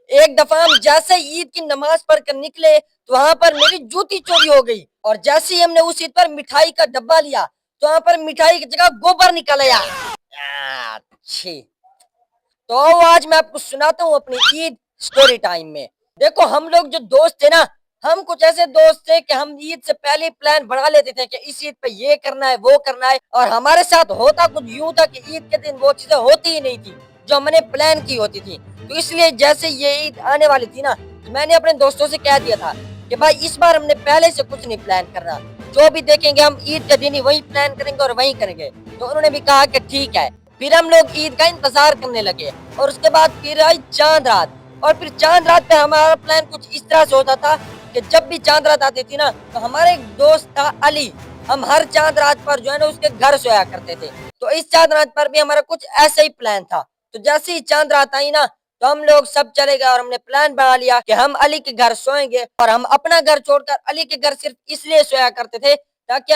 एक दफा हम जैसे ईद की नमाज पढ़ कर निकले तो वहां पर मेरी जूती चोरी हो गई, और जैसे ही हमने उस ईद पर मिठाई का डब्बा लिया तो वहां पर मिठाई की जगह गोबर निकल आया। अच्छी। तो आज मैं आपको सुनाता हूँ अपनी ईद स्टोरी टाइम में। देखो, हम लोग जो दोस्त थे ना, हम कुछ ऐसे दोस्त थे कि हम ईद से पहले प्लान बना लेते थे कि इस ईद पे ये करना है वो करना है, और हमारे साथ होता कुछ यूं था कि ईद के दिन वो चीजें होती ही नहीं थी जो हमने प्लान की होती थी। तो इसलिए जैसे ये ईद आने वाली थी ना, तो मैंने अपने दोस्तों से कह दिया था कि भाई इस बार हमने पहले से कुछ नहीं प्लान करना, जो भी देखेंगे हम ईद के दिन ही वही प्लान करेंगे और वही करेंगे। तो उन्होंने भी कहा कि ठीक है। फिर हम लोग ईद का इंतजार करने लगे, और उसके बाद फिर आई चांद रात। और फिर चांद रात पे हमारा प्लान कुछ इस तरह से होता था कि जब भी चांद रात आती थी ना, तो हमारे एक दोस्त था अली, हम हर चांद रात पर जो है ना उसके घर सोया करते थे। तो इस चांद रात पर भी हमारा कुछ ऐसा ही प्लान था। तो जैसे ही चांद रात आई ना, तो हम लोग सब चले गए और हमने प्लान बना लिया कि हम अली के घर सोएंगे, और हम अपना घर छोड़कर अली के घर सिर्फ इसलिए सोया करते थे ताकि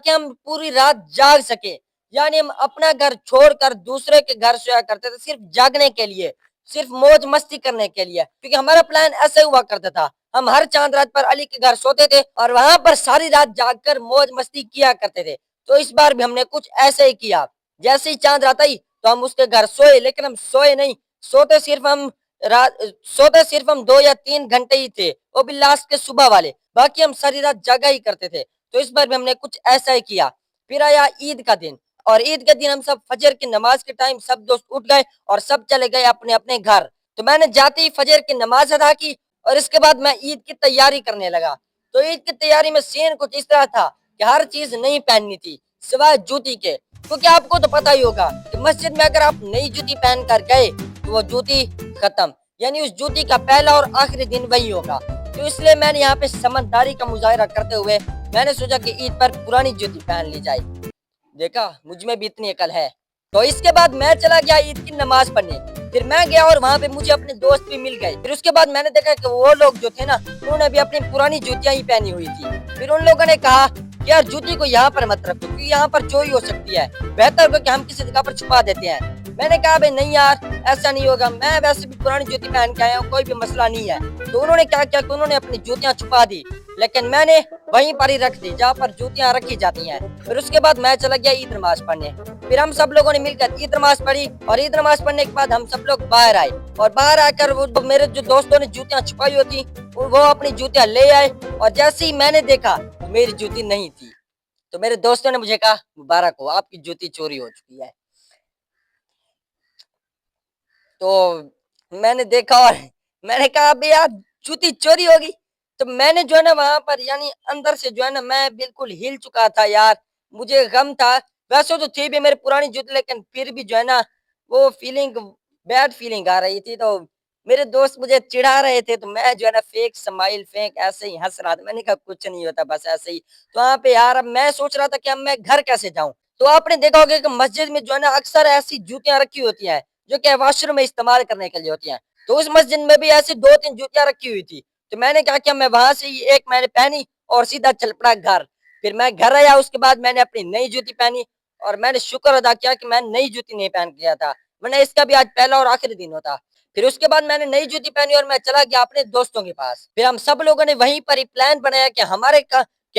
हम पूरी रात जाग सके। यानी हम अपना घर छोड़कर दूसरे के घर सोया करते थे सिर्फ जागने के लिए, सिर्फ मौज मस्ती करने के लिए, क्योंकि हमारा प्लान ऐसे हुआ करता था। हम हर चांद रात पर अली के घर सोते थे और वहां पर सारी रात जागकर मौज मस्ती किया करते थे। तो इस बार भी हमने कुछ ऐसे ही किया। जैसे ही चांद रात आई तो हम उसके घर सोए, लेकिन हम सोए नहीं। सोते सिर्फ हम रात सोते सिर्फ हम 2 या 3 घंटे ही थे, वो भी लास्ट के सुबह वाले। बाकी हम सारी रात जागा ही करते थे। तो इस बार भी हमने कुछ ऐसा ही किया। फिर आया ईद का दिन, और ईद के दिन हम सब फजर की नमाज के टाइम सब दोस्त उठ गए और सब चले गए अपने अपने घर। तो मैंने जाते ही फजर की नमाज अदा की, और इसके बाद मैं ईद की तैयारी करने लगा। तो ईद की तैयारी में सीन कुछ इस तरह था कि हर चीज नई पहननी थी सिवाय जूती के, क्योंकि आपको तो पता ही होगा कि मस्जिद में अगर आप नई जूती पहन कर गए तो वो जूती खत्म, यानी उस जूती का पहला और आखिरी दिन वही होगा। तो इसलिए मैंने यहाँ पे समझदारी का मुजाहरा करते हुए मैंने सोचा कि ईद पर पुरानी जूती पहन ली जाए। देखा, मुझ में भी इतनी अकल है। तो इसके बाद मैं चला गया ईद की नमाज पढ़ने। फिर मैं गया और वहां पे मुझे अपने दोस्त भी मिल गए। फिर उसके बाद मैंने देखा कि वो लोग जो थे ना, उन्होंने भी अपनी पुरानी जूतियां ही पहनी हुई थी। फिर उन लोगों ने कहा कि यार जूती को यहाँ पर मत रखो, क्योंकि यहाँ पर चोरी हो सकती है, बेहतर होगा कि हम किसी जगह पर छुपा देते हैं। मैंने कहा भाई नहीं यार, ऐसा नहीं होगा, मैं वैसे भी पुरानी जूती पहन के आया हूँ, कोई भी मसला नहीं है। तो उन्होंने क्या किया कि उन्होंने अपनी जूतियां छुपा दी, लेकिन मैंने वहीं पर ही रख दी जहाँ पर जूतियां रखी जाती हैं। फिर उसके बाद मैं चला गया ईद नमाज पढ़ने। फिर हम सब लोगों ने मिलकर ईद नमाज पढ़ी, और ईद नमाज पढ़ने के बाद हम सब लोग बाहर आए, और बाहर आकर वो मेरे जो दोस्तों ने जूतियां छुपाई होती वो अपनी जूतियां ले आए। और जैसे ही मैंने देखा तो मेरी जूती नहीं थी। तो मेरे दोस्तों ने मुझे कहा मुबारक हो, आपकी जूती चोरी हो चुकी है। तो मैंने देखा और मैंने कहा अबे यार, जूती चोरी होगी। तो मैंने जो है ना वहां पर, यानी अंदर से जो है ना, मैं बिल्कुल हिल चुका था यार। मुझे गम था। वैसे तो थी भी मेरी पुरानी जूती, लेकिन फिर भी जो है ना वो फीलिंग, बैड फीलिंग आ रही थी। तो मेरे दोस्त मुझे चिढ़ा रहे थे, तो मैं जो है ना फेक स्माइल, फेक ऐसे ही हंस रहा था। मैंने कहा कुछ नहीं होता, बस ऐसे ही। तो वहां पे यार अब मैं सोच रहा था कि अब मैं घर कैसे जाऊं। तो आपने देखा होगा कि मस्जिद में जो है ना अक्सर ऐसी जूतियां रखी होती हैं जो कि वॉशरूम में इस्तेमाल करने के लिए होती हैं। तो उस मस्जिद में भी ऐसी 2-3 जूतियां रखी हुई थी। तो मैंने क्या किया, मैं वहां से ही एक मैंने पहनी और सीधा चल पड़ा घर। फिर मैं घर आया, उसके बाद मैंने अपनी नई जूती पहनी, और मैंने शुक्र अदा किया कि मैं नई जूती नहीं पहन के गया था, वरना इसका भी आज पहला और आखिरी दिन होता। फिर उसके बाद मैंने नई जूती पहनी और मैं चला गया अपने दोस्तों के पास। फिर हम सब लोगों ने वहीं पर ही प्लान बनाया कि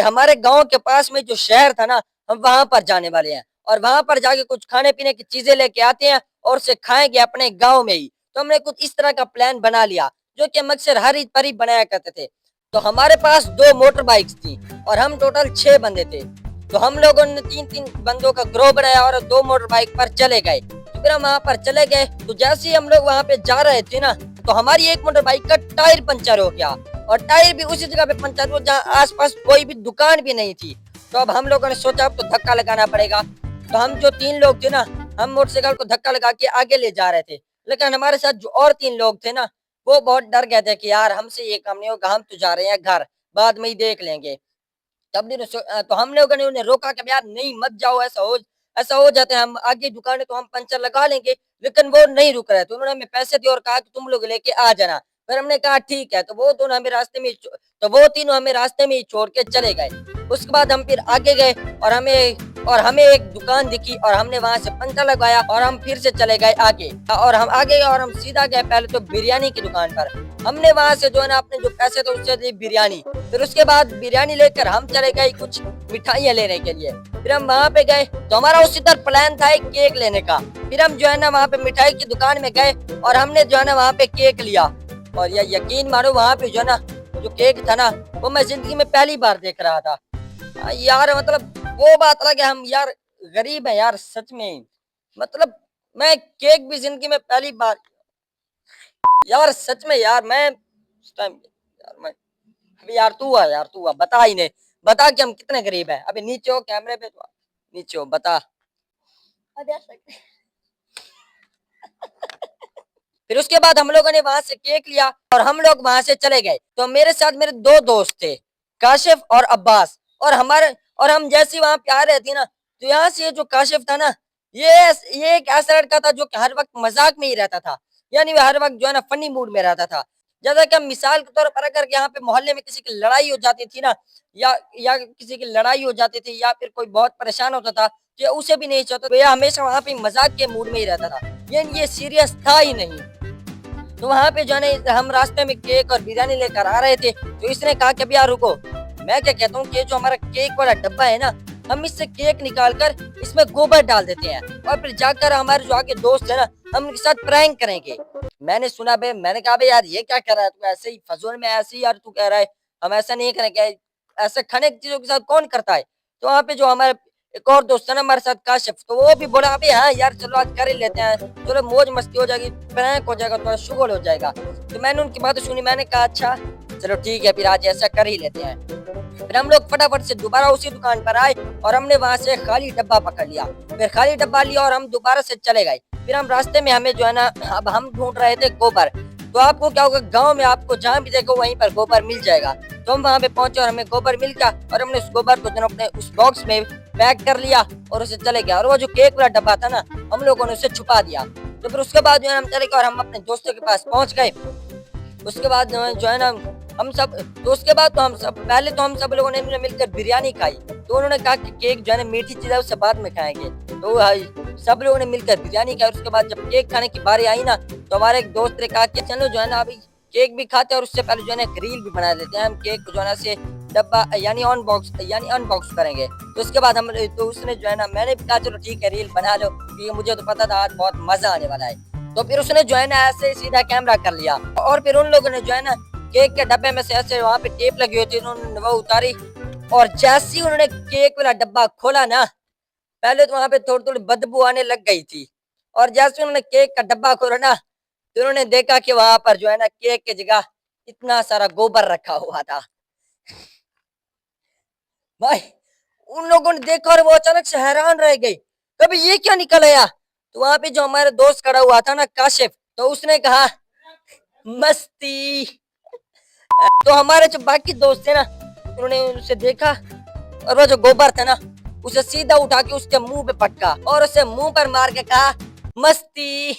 हमारे गांव के पास में जो शहर था ना, हम वहां पर जाने वाले हैं, और वहां पर जाके कुछ खाने पीने की चीजें लेके आते हैं और उसे खाएंगे अपने गांव में ही। तो हमने कुछ इस तरह का प्लान बना लिया, जो कि हम अक्सर हर ईद पर ही बनाया करते थे। तो हमारे पास 2 मोटर बाइक्स थी, और हम टोटल 6 बंदे थे। तो हम लोगों ने 3-3 बंदों का ग्रोह बनाया और 2 मोटर बाइक पर चले गए। तो फिर हम वहां पर चले गए। तो जैसे ही हम लोग वहां पे जा रहे थे ना, तो हमारी एक मोटर बाइक का टायर पंचर हो गया, और टायर भी उसी जगह पे पंचर हुआ जहाँ आसपास कोई भी दुकान भी नहीं थी। तो अब हम लोगों ने सोचा अब तो धक्का लगाना पड़ेगा। तो हम जो 3 लोग थे ना, हम मोटरसाइकिल को धक्का लगा के आगे ले जा रहे थे, लेकिन हमारे साथ जो और 3 लोग थे ना, वो बहुत डर गए थे कि यार हमसे ये काम नहीं होगा, हम तो जा रहे हैं घर, बाद में ही देख लेंगे। तो हम लोगों ने उन्हें रोका कि यार नहीं मत जाओ, ऐसा हो जाता है, हम आगे दुकान है तो हम पंचर लगा लेंगे। लेकिन वो नहीं रुक रहे थे, उन्होंने हमें पैसे दिए और कहा कि तुम लोग लेके आ जाना। फिर हमने कहा ठीक है, तो वो तीनों हमें रास्ते में ही छोड़ के चले गए। उसके बाद हम फिर आगे गए और हमें एक दुकान दिखी और हमने वहां से पंखा लगवाया और हम फिर से चले गए आगे और हम आगे गए और हम सीधा गए पहले तो बिरयानी की दुकान पर। हमने वहां से जो है ना अपने जो पैसे थे उससे दी बिरयानी। फिर उसके बाद बिरयानी लेकर हम चले गए कुछ मिठाइयाँ लेने के लिए। फिर हम वहां पे गए तो हमारा उसी तरह प्लान था एक केक लेने का। फिर हम जो है ना वहाँ पे मिठाई की दुकान में गए और हमने जो है ना वहाँ पे केक लिया। और या यकीन मानो वहाँ पे जो है ना जो केक था ना वो मैं जिंदगी में पहली बार देख रहा था। यार मतलब वो बात अलग है, हम यार गरीब हैं यार सच में। मतलब मैं केक भी जिंदगी में पहली बार यार सच में यार मैं उस टाइम यार मैं अभी यार तू आ बता ही नहीं, बता कि हम कितने गरीब हैं। अभी नीचे हो कैमरे पे तो नीचे हो बता। फिर उसके बाद हम लोगों ने वहां से केक लिया और हम लोग वहां से चले गए। तो मेरे साथ मेरे दो दोस्त थे, काशिफ और अब्बास। और हम जैसे वहां पे आ रहे थे ना तो यहाँ से ये जो काशिफ था ना ये ये एक ऐसा लड़का था जो कि हर वक्त मजाक में ही रहता था। यानी वह हर वक्त जो है ना फनी मूड में रहता था। जैसा कि हम मिसाल के तौर पर अगर यहाँ पे मोहल्ले में किसी की लड़ाई हो जाती थी ना या किसी की लड़ाई हो जाती थी या फिर कोई बहुत परेशान होता था तो ये उसे भी नहीं चाहता, तो यह हमेशा वहां पे मजाक के मूड में ही रहता था। ये सीरियस था ही नहीं। तो वहां पे जो है ना हम रास्ते में केक और बिरयानी लेकर आ रहे थे तो इसने कहा कि अभी यार रुको, मैं क्या कहता हूँ कि जो हमारा केक वाला डब्बा है ना हम इससे केक निकाल कर इसमें गोबर डाल देते हैं और फिर जाकर हमारे जो आगे दोस्त है ना हम उनके साथ प्रैंक करेंगे। मैंने कहा यार ये क्या कर रहा है तू, ऐसे ही फजूल में ऐसे ही यार तू कह रहा है हम ऐसा नहीं करेंगे, ऐसे खाने की चीजों के साथ कौन करता है। तो वहाँ पे जो हमारे एक और दोस्त है ना हमारे साथ काशिफ, तो वो भी बोला अभी हाँ यार चलो आज कर ही लेते हैं, चलो मौज मस्ती हो जाएगी, प्रैंक हो जाएगा, थोड़ा शुगल हो जाएगा। तो मैंने उनकी बात सुनी, मैंने कहा अच्छा चलो ठीक है फिर आज ऐसा कर ही लेते हैं। फिर हम लोग फटाफट से दोबारा उसी दुकान पर आए और हमने वहां से खाली डब्बा पकड़ लिया। फिर खाली डब्बा लिया और हम दोबारा से चले गए। फिर हम रास्ते में हमें जो है ना अब हम ढूंढ रहे थे गोबर। तो आपको क्या होगा गाँव में आपको जहाँ भी देखो वहीं पर गोबर मिल जाएगा। तो हम वहां पे पहुंचे और हमें गोबर मिल गया और हमने उस गोबर को जो अपने उस बॉक्स में पैक कर लिया और उसे चले गया। और वो जो केक वाला डब्बा था ना हम लोगों ने उसे छुपा दिया। तो फिर उसके बाद जो है हम चले गए और हम अपने दोस्तों के पास पहुंच गए। उसके बाद जो है ना हम सब तो उसके बाद तो हम सब पहले तो हम सब लोगों ने मिलकर बिरयानी खाई। तो उन्होंने कहा कि केक जो है ना मीठी चीज है उससे बाद में खाएंगे। तो सब लोगों ने मिलकर बिरयानी खाई। उसके बाद जब केक खाने की बारी आई ना तो हमारे एक दोस्त ने कहा कि चलो जो है ना अभी केक भी खाते हैं और उससे पहले जो है ना एक रील भी बना लेते हैं। हम केक को जो है ना से डब्बा यानी अनबॉक्स करेंगे। तो उसके बाद हम तो उसने जो है ना मैंने भी कहा चलो ठीक है रील बना लो क्योंकि मुझे तो पता था आज बहुत मजा आने वाला है। तो फिर उसने जो है ना ऐसे सीधा कैमरा कर लिया और फिर उन लोगों ने जो है ना केक के डब्बे में से ऐसे वहां पे टेप लगी हुई थी उन्होंने वो उतारी। और जैसे ही उन्होंने केक वाला डब्बा खोला ना पहले तो वहां पे थोड़ी थोड़ी बदबू आने लग गई थी। और जैसे उन्होंने केक का डब्बा खोला ना तो उन्होंने देखा कि वहां पर जो है ना केक की जगह इतना सारा गोबर रखा हुआ था। भाई उन लोगों ने देखा और वो अचानक से हैरान रह गई, कभी ये क्या निकल आया। तो वहां पे जो हमारे दोस्त खड़ा हुआ था ना काशिफ, तो उसने कहा मस्ती। तो हमारे जो बाकी दोस्त थे ना उन्होंने उसे देखा और वो जो गोबर था ना उसे सीधा उठा के उसके मुंह पे पटका और उसे मुंह पर मार के कहा मस्ती।